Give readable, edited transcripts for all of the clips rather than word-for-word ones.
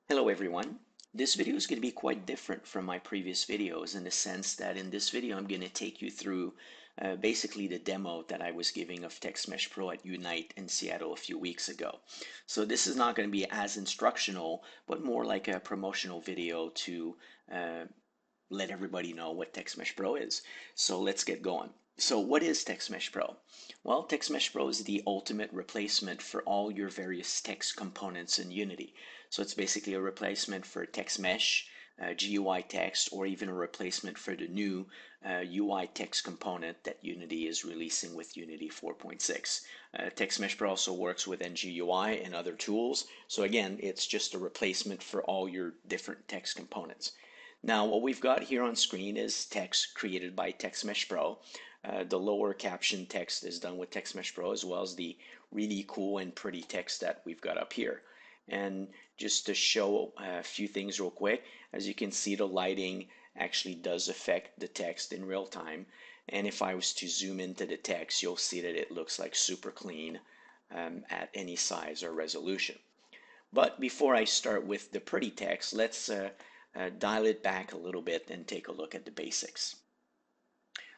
Hello everyone. This video is going to be quite different from my previous videos in the sense that in this video I'm going to take you through basically the demo that I was giving of TextMesh Pro at Unite in Seattle a few weeks ago. So this is not going to be as instructional, but more like a promotional video to uh, let everybody know what TextMesh Pro is. So let's get going. So what is TextMesh Pro? Well, TextMesh Pro is the ultimate replacement for all your various text components in Unity. So it's basically a replacement for TextMesh, GUI text, or even a replacement for the new UI text component that Unity is releasing with Unity 4.6. TextMesh Pro also works with NGUI and other tools. So again, it's just a replacement for all your different text components. Now, what we've got here on screen is text created by TextMesh Pro. The lower caption text is done with TextMesh Pro, as well as the really cool and pretty text that we've got up here. And just to show a few things real quick, as you can see, the lighting actually does affect the text in real time. And if I was to zoom into the text, you'll see that it looks like super clean at any size or resolution. But before I start with the pretty text, let's dial it back a little bit and take a look at the basics.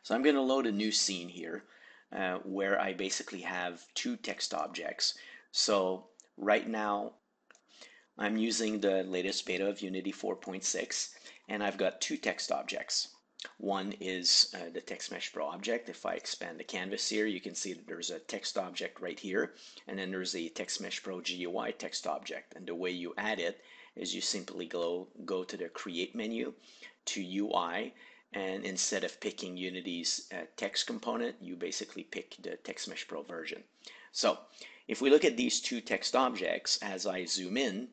So I'm going to load a new scene here where I basically have two text objects. So right now I'm using the latest beta of Unity 4.6 and I've got two text objects. One is the TextMesh Pro object. If I expand the canvas here, you can see that there's a text object right here, and then there's a TextMesh Pro GUI text object. And the way you add it is you simply go to the Create menu to UI, and instead of picking Unity's text component, you basically pick the TextMesh Pro version. So if we look at these two text objects, as I zoom in,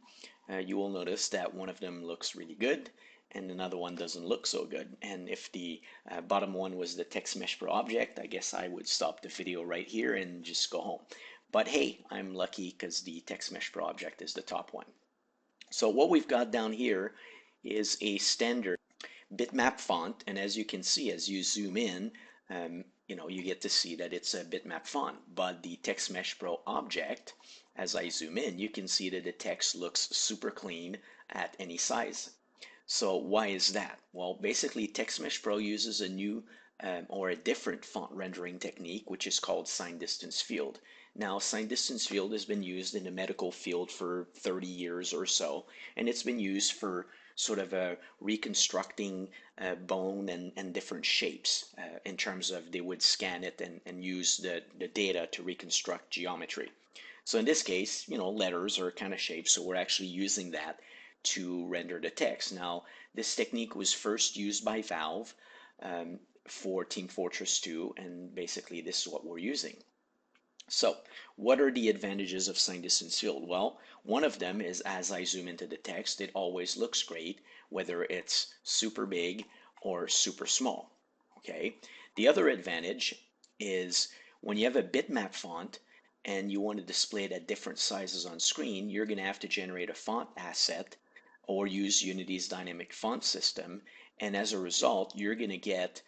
you will notice that one of them looks really good and another one doesn't look so good. And if the bottom one was the TextMesh Pro object, I guess I would stop the video right here and just go home. But hey, I'm lucky because the TextMesh Pro object is the top one. So what we've got down here is a standard bitmap font, and as you can see, as you zoom in, you get to see that it's a bitmap font. But the TextMesh Pro object, as I zoom in, you can see that the text looks super clean at any size. So why is that? Well, basically TextMesh Pro uses a new or a different font rendering technique, which is called sign distance field. Now, sign distance field has been used in the medical field for 30 years or so, and it's been used for sort of reconstructing bone and different shapes in terms of they would scan it and use the data to reconstruct geometry. So in this case, letters are kind of shapes, so we're actually using that to render the text. Now, this technique was first used by Valve for Team Fortress 2, and basically this is what we're using. So, what are the advantages of sign distance field? Well, one of them is as I zoom into the text, it always looks great, whether it's super big or super small. Okay. The other advantage is when you have a bitmap font and you want to display it at different sizes on screen, you're going to have to generate a font asset or use Unity's dynamic font system. And as a result, you're going to get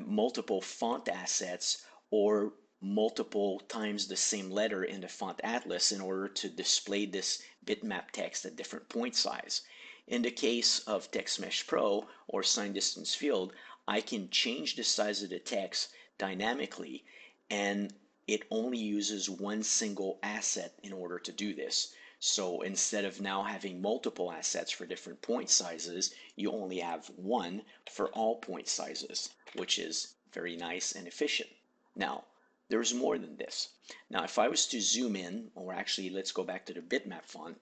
multiple font assets or multiple times the same letter in the font atlas in order to display this bitmap text at different point size. In the case of TextMesh Pro or sign distance field, I can change the size of the text dynamically, and it only uses one single asset in order to do this. So instead of now having multiple assets for different point sizes, you only have one for all point sizes, which is very nice and efficient. Now, there's more than this. Now, if I was to zoom in, or actually let's go back to the bitmap font,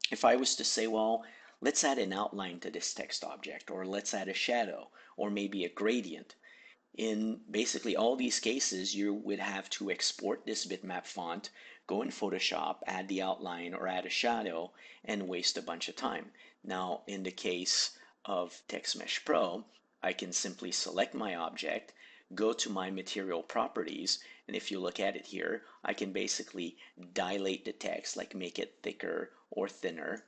if I was to say, well, let's add an outline to this text object, or let's add a shadow, or maybe a gradient. In basically all these cases, you would have to export this bitmap font, go in Photoshop, add the outline or add a shadow, and waste a bunch of time. Now, in the case of TextMesh Pro, I can simply select my object, go to my material properties, and if you look at it here, I can basically dilate the text, like make it thicker or thinner,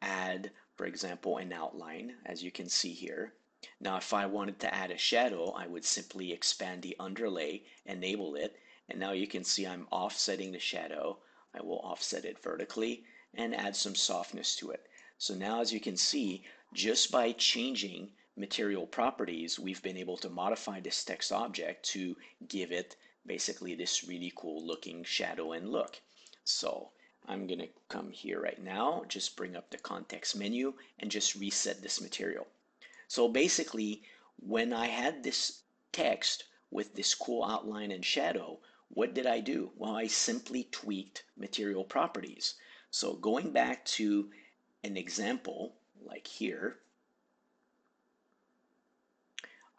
add, for example, an outline, as you can see here. Now, if I wanted to add a shadow, I would simply expand the underlay, enable it, and now you can see I'm offsetting the shadow. I will offset it vertically and add some softness to it. So now as you can see, just by changing material properties, we've been able to modify this text object to give it basically this really cool looking shadow and look. So I'm going to come here right now, just bring up the context menu and just reset this material. So basically, when I had this text with this cool outline and shadow, what did I do? Well, I simply tweaked material properties. So going back to an example like here,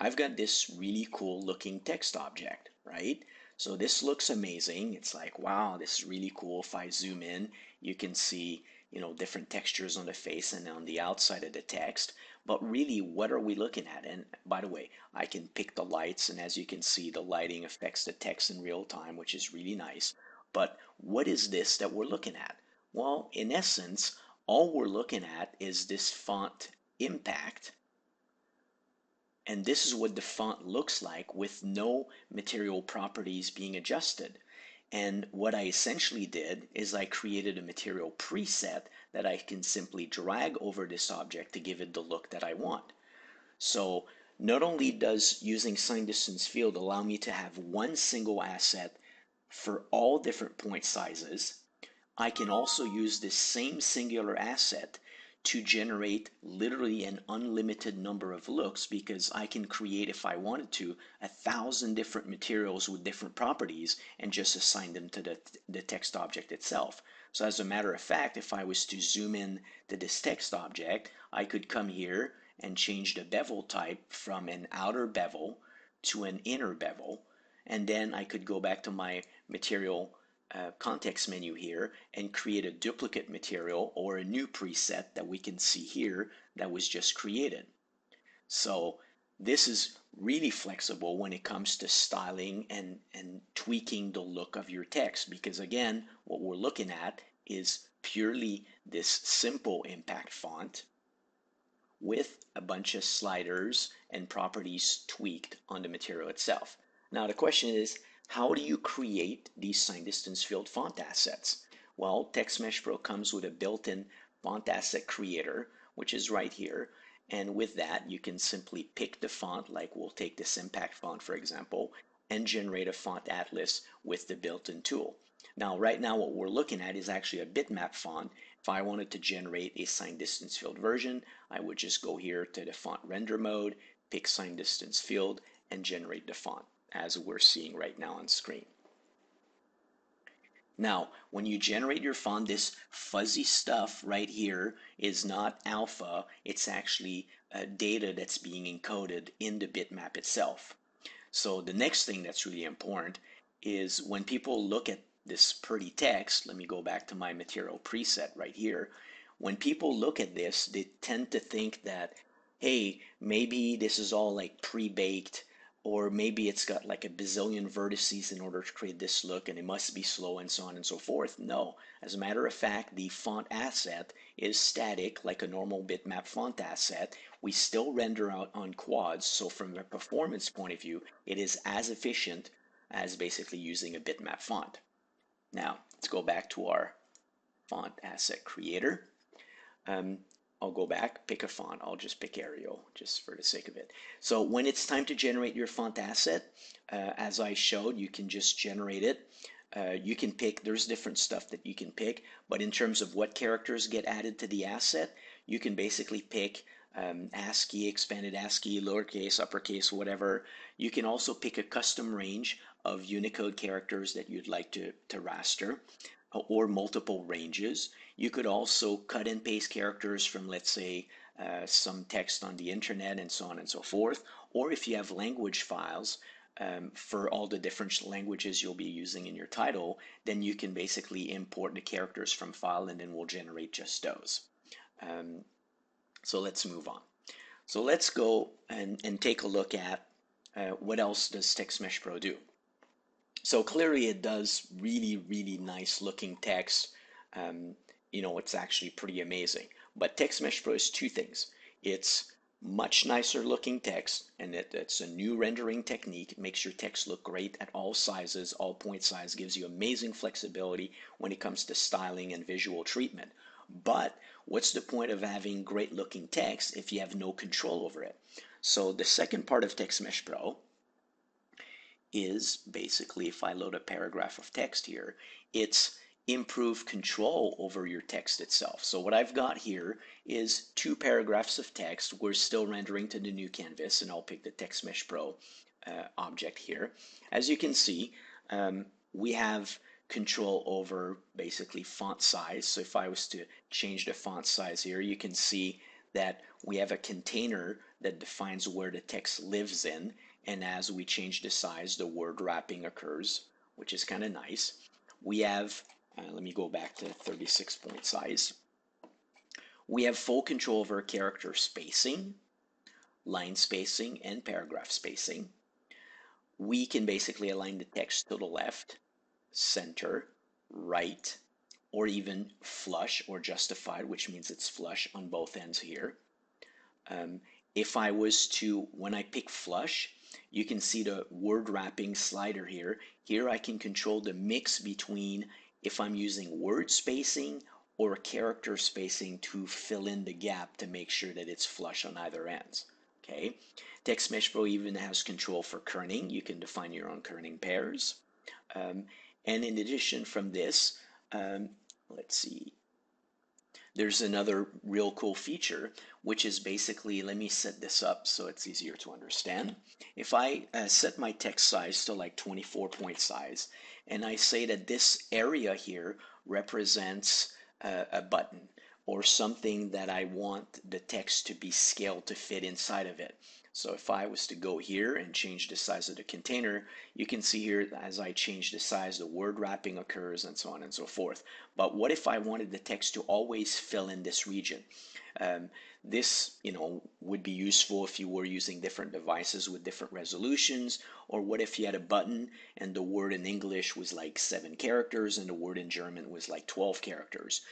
I've got this really cool looking text object, right? So this looks amazing. It's like, wow, this is really cool. If I zoom in, you can see, different textures on the face and on the outside of the text. But really, what are we looking at? And by the way, I can pick the lights, and as you can see, the lighting affects the text in real time, which is really nice. But what is this that we're looking at? Well, in essence, all we're looking at is this font impact, and this is what the font looks like with no material properties being adjusted. And what I essentially did is I created a material preset that I can simply drag over this object to give it the look that I want. So not only does using sign distance field allow me to have one single asset for all different point sizes, I can also use this same singular asset to generate literally an unlimited number of looks, because I can create, if I wanted to, 1,000 different materials with different properties and just assign them to the text object itself. So as a matter of fact, if I was to zoom in to this text object, I could come here and change the bevel type from an outer bevel to an inner bevel, and then I could go back to my material context menu here and create a duplicate material or a new preset that we can see here that was just created. So this is really flexible when it comes to styling and tweaking the look of your text, because again, what we're looking at is purely this simple impact font with a bunch of sliders and properties tweaked on the material itself. Now the question is, how do you create these sign distance field font assets? Well, TextMesh Pro comes with a built-in font asset creator, which is right here. And with that, you can simply pick the font, like we'll take this impact font, for example, and generate a font atlas with the built-in tool. Now, right now, what we're looking at is actually a bitmap font. If I wanted to generate a sign distance field version, I would just go here to the font render mode, pick sign distance field, and generate the font, as we're seeing right now on screen. Now, when you generate your font, this fuzzy stuff right here is not alpha, it's actually data that's being encoded in the bitmap itself. So the next thing that's really important is when people look at this pretty text, let me go back to my material preset right here. When people look at this, they tend to think that, hey, maybe this is all like pre-baked, or maybe it's got like a bazillion vertices in order to create this look and it must be slow and so on and so forth. No, as a matter of fact, the font asset is static like a normal bitmap font asset. We still render out on quads, so from a performance point of view, it is as efficient as basically using a bitmap font. Now, let's go back to our font asset creator. I'll go back, pick a font. I'll just pick Arial, just for the sake of it. So when it's time to generate your font asset, as I showed, you can just generate it. You can pick, there's different stuff that you can pick, but in terms of what characters get added to the asset, you can basically pick ASCII, expanded ASCII, lowercase, uppercase, whatever. You can also pick a custom range of Unicode characters that you'd like to raster, or multiple ranges. You could also cut and paste characters from, let's say, some text on the internet and so on and so forth. Or if you have language files for all the different languages you'll be using in your title, then you can basically import the characters from file and then we'll generate just those. So let's move on. So let's go and take a look at what else does TextMesh Pro do. So clearly it does really, really nice looking text. It's actually pretty amazing. But TextMesh Pro is two things. It's much nicer looking text, and it's a new rendering technique. It makes your text look great at all sizes, all point size, gives you amazing flexibility when it comes to styling and visual treatment. But what's the point of having great looking text if you have no control over it? So the second part of TextMesh Pro is basically, if I load a paragraph of text here, it's improve control over your text itself. So what I've got here is 2 paragraphs of text. We're still rendering to the new canvas, and I'll pick the TextMesh Pro object here. As you can see, we have control over basically font size. So if I was to change the font size here, you can see that we have a container that defines where the text lives in, and as we change the size, the word wrapping occurs, which is kind of nice. We have, let me go back to 36 point size. We have full control over character spacing, line spacing, and paragraph spacing. We can basically align the text to the left, center, right, or even flush or justified, which means it's flush on both ends here. If I was to, when I pick flush, you can see the word wrapping slider here. Here I can control the mix between if I'm using word spacing or character spacing to fill in the gap to make sure that it's flush on either ends. Okay, TextMesh Pro even has control for kerning. You can define your own kerning pairs. And in addition from this, let's see, there's another real cool feature, which is basically, let me set this up so it's easier to understand. If I set my text size to like 24 point size, and I say that this area here represents a button or something that I want the text to be scaled to fit inside of it. So if I was to go here and change the size of the container, you can see here as I change the size, the word wrapping occurs and so on and so forth. But what if I wanted the text to always fill in this region? This, would be useful if you were using different devices with different resolutions, or what if you had a button and the word in English was like 7 characters and the word in German was like 12 characters.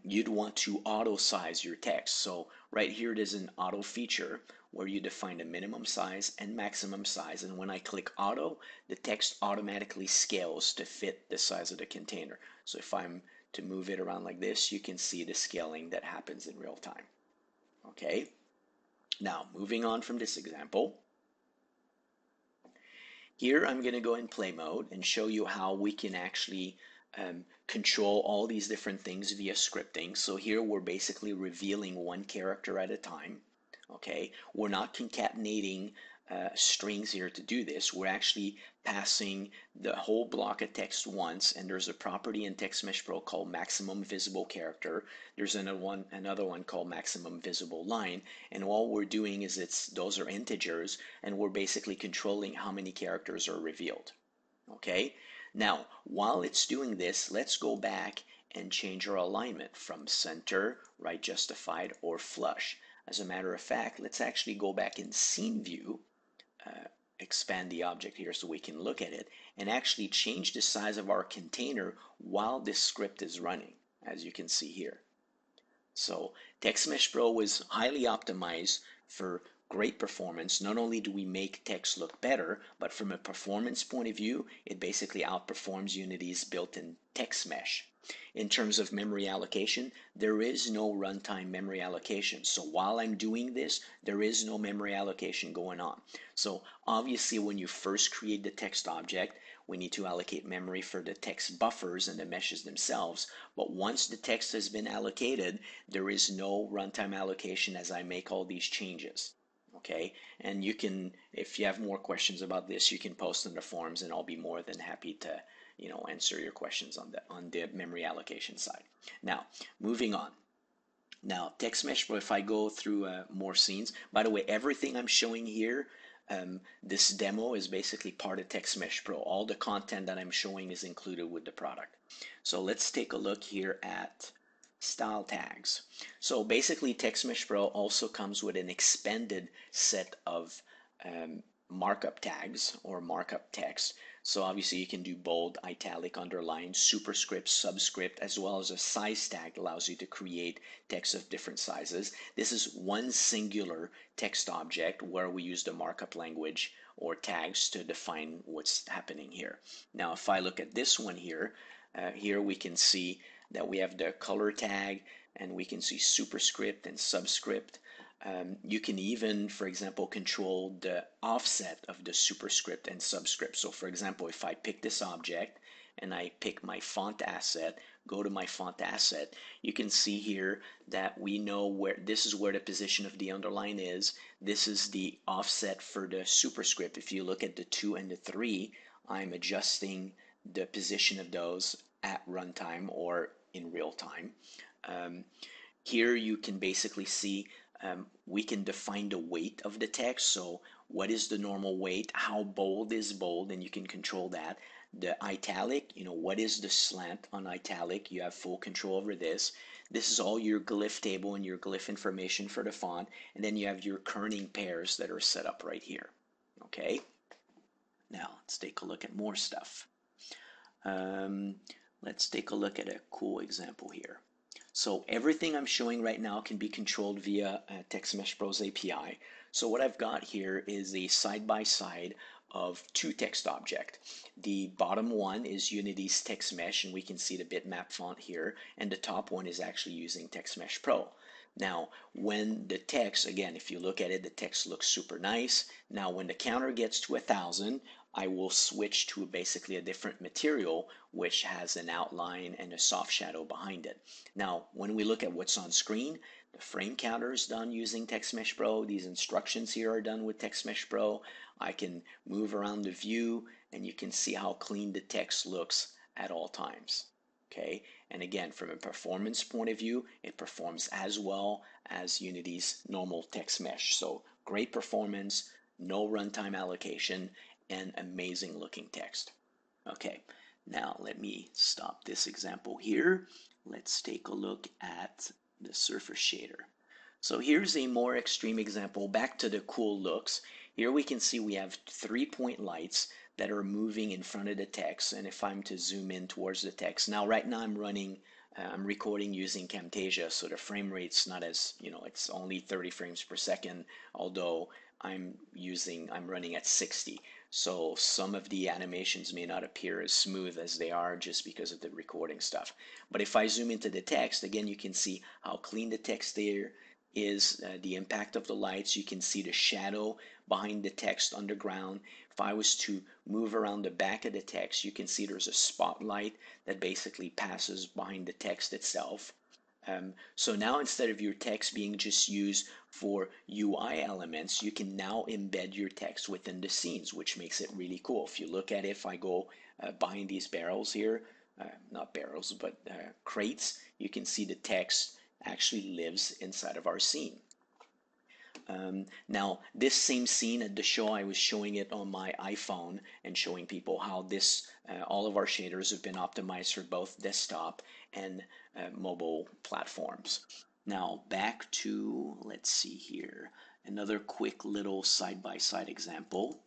You'd want to auto size your text. So right here there's an auto feature where you define a minimum size and maximum size, and when I click auto, the text automatically scales to fit the size of the container. So if I'm to move it around like this, you can see the scaling that happens in real time. Okay, now moving on from this example, here I'm going to go in play mode and show you how we can actually control all these different things via scripting. So here we're basically revealing one character at a time. Okay, we're not concatenating strings here to do this. We're actually passing the whole block of text once, and there's a property in TextMesh Pro called maximum visible character. There's another one called maximum visible line, and all we're doing is those are integers, and we're basically controlling how many characters are revealed. Okay, now while it's doing this, let's go back and change our alignment from center, right justified, or flush. As a matter of fact, let's actually go back in scene view, expand the object here so we can look at it, and actually change the size of our container while this script is running, as you can see here. So TextMesh Pro was highly optimized for great performance. Not only do we make text look better, but from a performance point of view, it basically outperforms Unity's built-in text mesh. In terms of memory allocation, there is no runtime memory allocation. So while I'm doing this, there is no memory allocation going on. So obviously when you first create the text object, we need to allocate memory for the text buffers and the meshes themselves. But once the text has been allocated, there is no runtime allocation as I make all these changes. Okay, and you can, if you have more questions about this, you can post in the forums, and I'll be more than happy to, answer your questions on the memory allocation side. Now, moving on. Now, TextMesh Pro, if I go through more scenes, by the way, everything I'm showing here, this demo is basically part of TextMesh Pro. All the content that I'm showing is included with the product. So let's take a look here at style tags. So basically TextMesh Pro also comes with an expanded set of markup tags or markup text. So obviously you can do bold, italic, underline, superscript, subscript, as well as a size tag that allows you to create text of different sizes. This is one singular text object where we use the markup language or tags to define what's happening here. Now if I look at this one here, here we can see that we have the color tag, and we can see superscript and subscript. You can even, for example, control the offset of the superscript and subscript. So for example, if I pick this object and I pick my font asset, go to my font asset, you can see here that we know where this is where the position of the underline is. This is the offset for the superscript. If you look at the 2 and the 3, I'm adjusting the position of those at runtime or in real time. Here you can basically see we can define the weight of the text. So what is the normal weight? How bold is bold? And you can control that. The italic, what is the slant on italic? You have full control over this. This is all your glyph table and your glyph information for the font. And then you have your kerning pairs that are set up right here. Okay. Now let's take a look at more stuff. Let's take a look at a cool example here. So everything I'm showing right now can be controlled via TextMesh Pro's API. So what I've got here is a side-by-side of two text objects. The bottom one is Unity's TextMesh, and we can see the bitmap font here, and the top one is actually using TextMesh Pro. Now, when the text, again, if you look at it, the text looks super nice. Now, when the counter gets to 1,000, I will switch to basically a different material which has an outline and a soft shadow behind it. Now, when we look at what's on screen, the frame counter is done using TextMesh Pro. These instructions here are done with TextMesh Pro. I can move around the view and you can see how clean the text looks at all times. Okay, and again, from a performance point of view, it performs as well as Unity's normal text mesh. So great performance, no runtime allocation, and amazing looking text. Okay, now let me stop this example here. Let's take a look at the surface shader. So here's a more extreme example. Back to the cool looks. Here we can see we have 3-point lights that are moving in front of the text. And if I'm to zoom in towards the text, now right now I'm recording using Camtasia, so the frame rate's not as, it's only 30 frames per second, although I'm running at 60. So some of the animations may not appear as smooth as they are just because of the recording stuff. But if I zoom into the text, again, you can see how clean the text there is, the impact of the lights. You can see the shadow behind the text underground. If I was to move around the back of the text, you can see there's a spotlight that basically passes behind the text itself. So now instead of your text being just used for UI elements, you can now embed your text within the scenes, which makes it really cool. If you look at it, if I go behind these barrels here, not barrels, but crates, you can see the text actually lives inside of our scene. Now, this same scene at the show, I was showing it on my iPhone and showing people how all of our shaders have been optimized for both desktop and mobile platforms. Now, back to, let's see here, another quick little side-by-side example.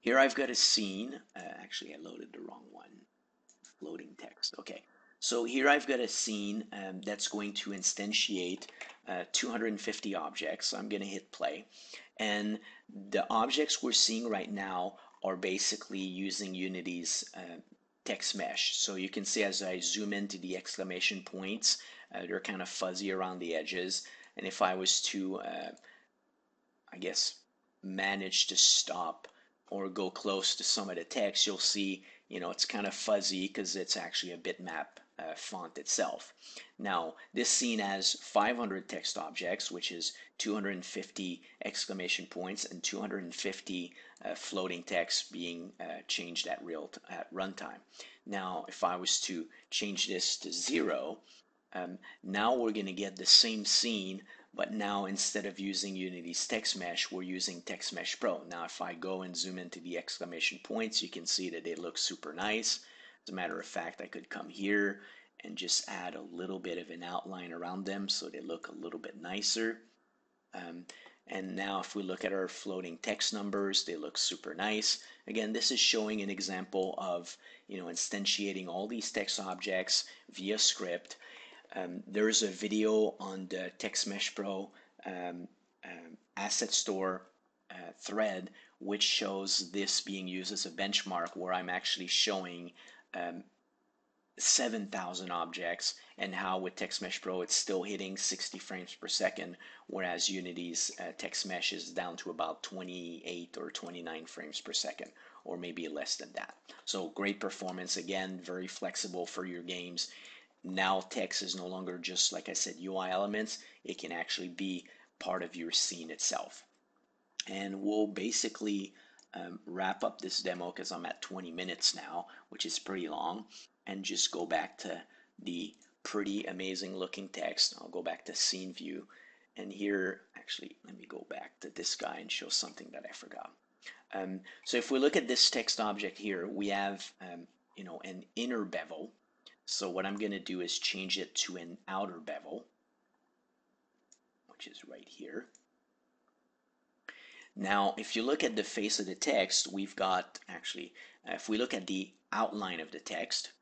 Here I've got a scene. Actually, I loaded the wrong one. Floating text. Okay. So here I've got a scene that's going to instantiate 250 objects. I'm going to hit play. And the objects we're seeing right now are basically using Unity's text mesh. So you can see as I zoom into the exclamation points, they're kind of fuzzy around the edges. And if I was to, I guess, manage to stop or go close to some of the text, you'll see, it's kind of fuzzy because it's actually a bitmap font itself. Now, this scene has 500 text objects, which is 250 exclamation points and 250 floating text being changed at runtime. Now, if I was to change this to 0, now we're going to get the same scene, but now instead of using Unity's text mesh, we're using TextMesh Pro. Now, if I go and zoom into the exclamation points, you can see that they look super nice. As a matter of fact, I could come here and just add a little bit of an outline around them so they look a little bit nicer. And now if we look at our floating text numbers, they look super nice. Again, this is showing an example of, instantiating all these text objects via script. There's a video on the TextMesh Pro asset store thread which shows this being used as a benchmark, where I'm actually showing 7,000 objects, and how with TextMesh Pro it's still hitting 60 frames per second, whereas Unity's TextMesh is down to about 28 or 29 frames per second, or maybe less than that. So great performance, again, very flexible for your games. Now text is no longer just, like I said, UI elements, it can actually be part of your scene itself. And we'll basically wrap up this demo because I'm at 20 minutes now, which is pretty long, and just go back to the pretty amazing looking text. I'll go back to scene view, and here, actually, let me go back to this guy and show something that I forgot. So if we look at this text object here, we have an inner bevel. So what I'm going to do is change it to an outer bevel, which is right here. Now, if you look at the face of the text, we've got actually, if we look at the outline of the text,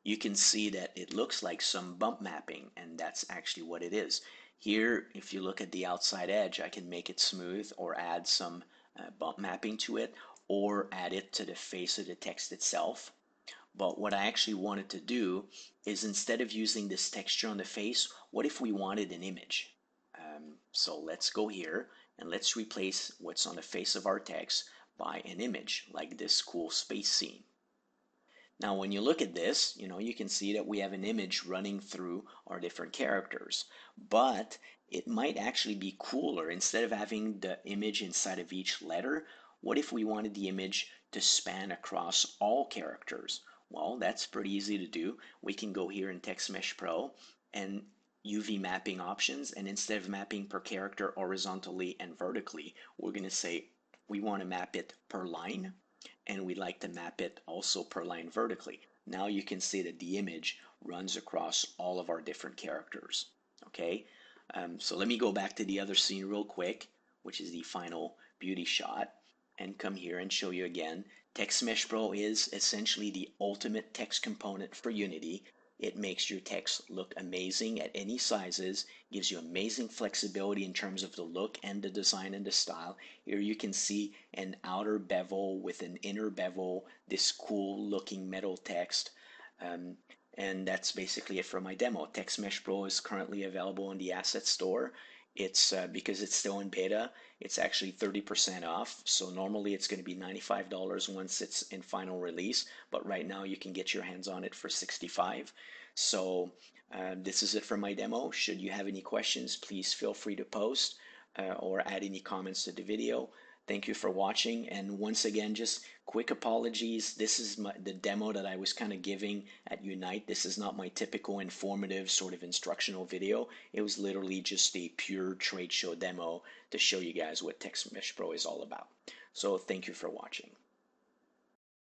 you can see that it looks like some bump mapping, and that's actually what it is. Here, if you look at the outside edge, I can make it smooth or add some bump mapping to it, or add it to the face of the text itself. But what I actually wanted to do is, instead of using this texture on the face, what if we wanted an image? So let's go here and let's replace what's on the face of our text by an image, like this cool space scene. Now when you look at this, you can see that we have an image running through our different characters. But it might actually be cooler, instead of having the image inside of each letter, what if we wanted the image to span across all characters? Well, that's pretty easy to do. We can go here in TextMesh Pro and UV mapping options, and instead of mapping per character horizontally and vertically, we're going to say we want to map it per line, and we'd like to map it also per line vertically. Now you can see that the image runs across all of our different characters. Okay, so let me go back to the other scene real quick, which is the final beauty shot, and come here and show you again. TextMesh Pro is essentially the ultimate text component for Unity. It makes your text look amazing at any sizes, gives you amazing flexibility in terms of the look and the design and the style. Here you can see an outer bevel with an inner bevel, this cool looking metal text. And that's basically it for my demo. TextMesh Pro is currently available in the Asset Store. It's because it's still in beta, it's actually 30% off. So normally it's going to be $95 once it's in final release, but right now you can get your hands on it for $65. So this is it for my demo. Should you have any questions, please feel free to post or add any comments to the video. Thank you for watching, and once again, just quick apologies. This is the demo that I was kind of giving at Unite. This is not my typical informative sort of instructional video. It was literally just a pure trade show demo to show you guys what TextMesh Pro is all about. So thank you for watching.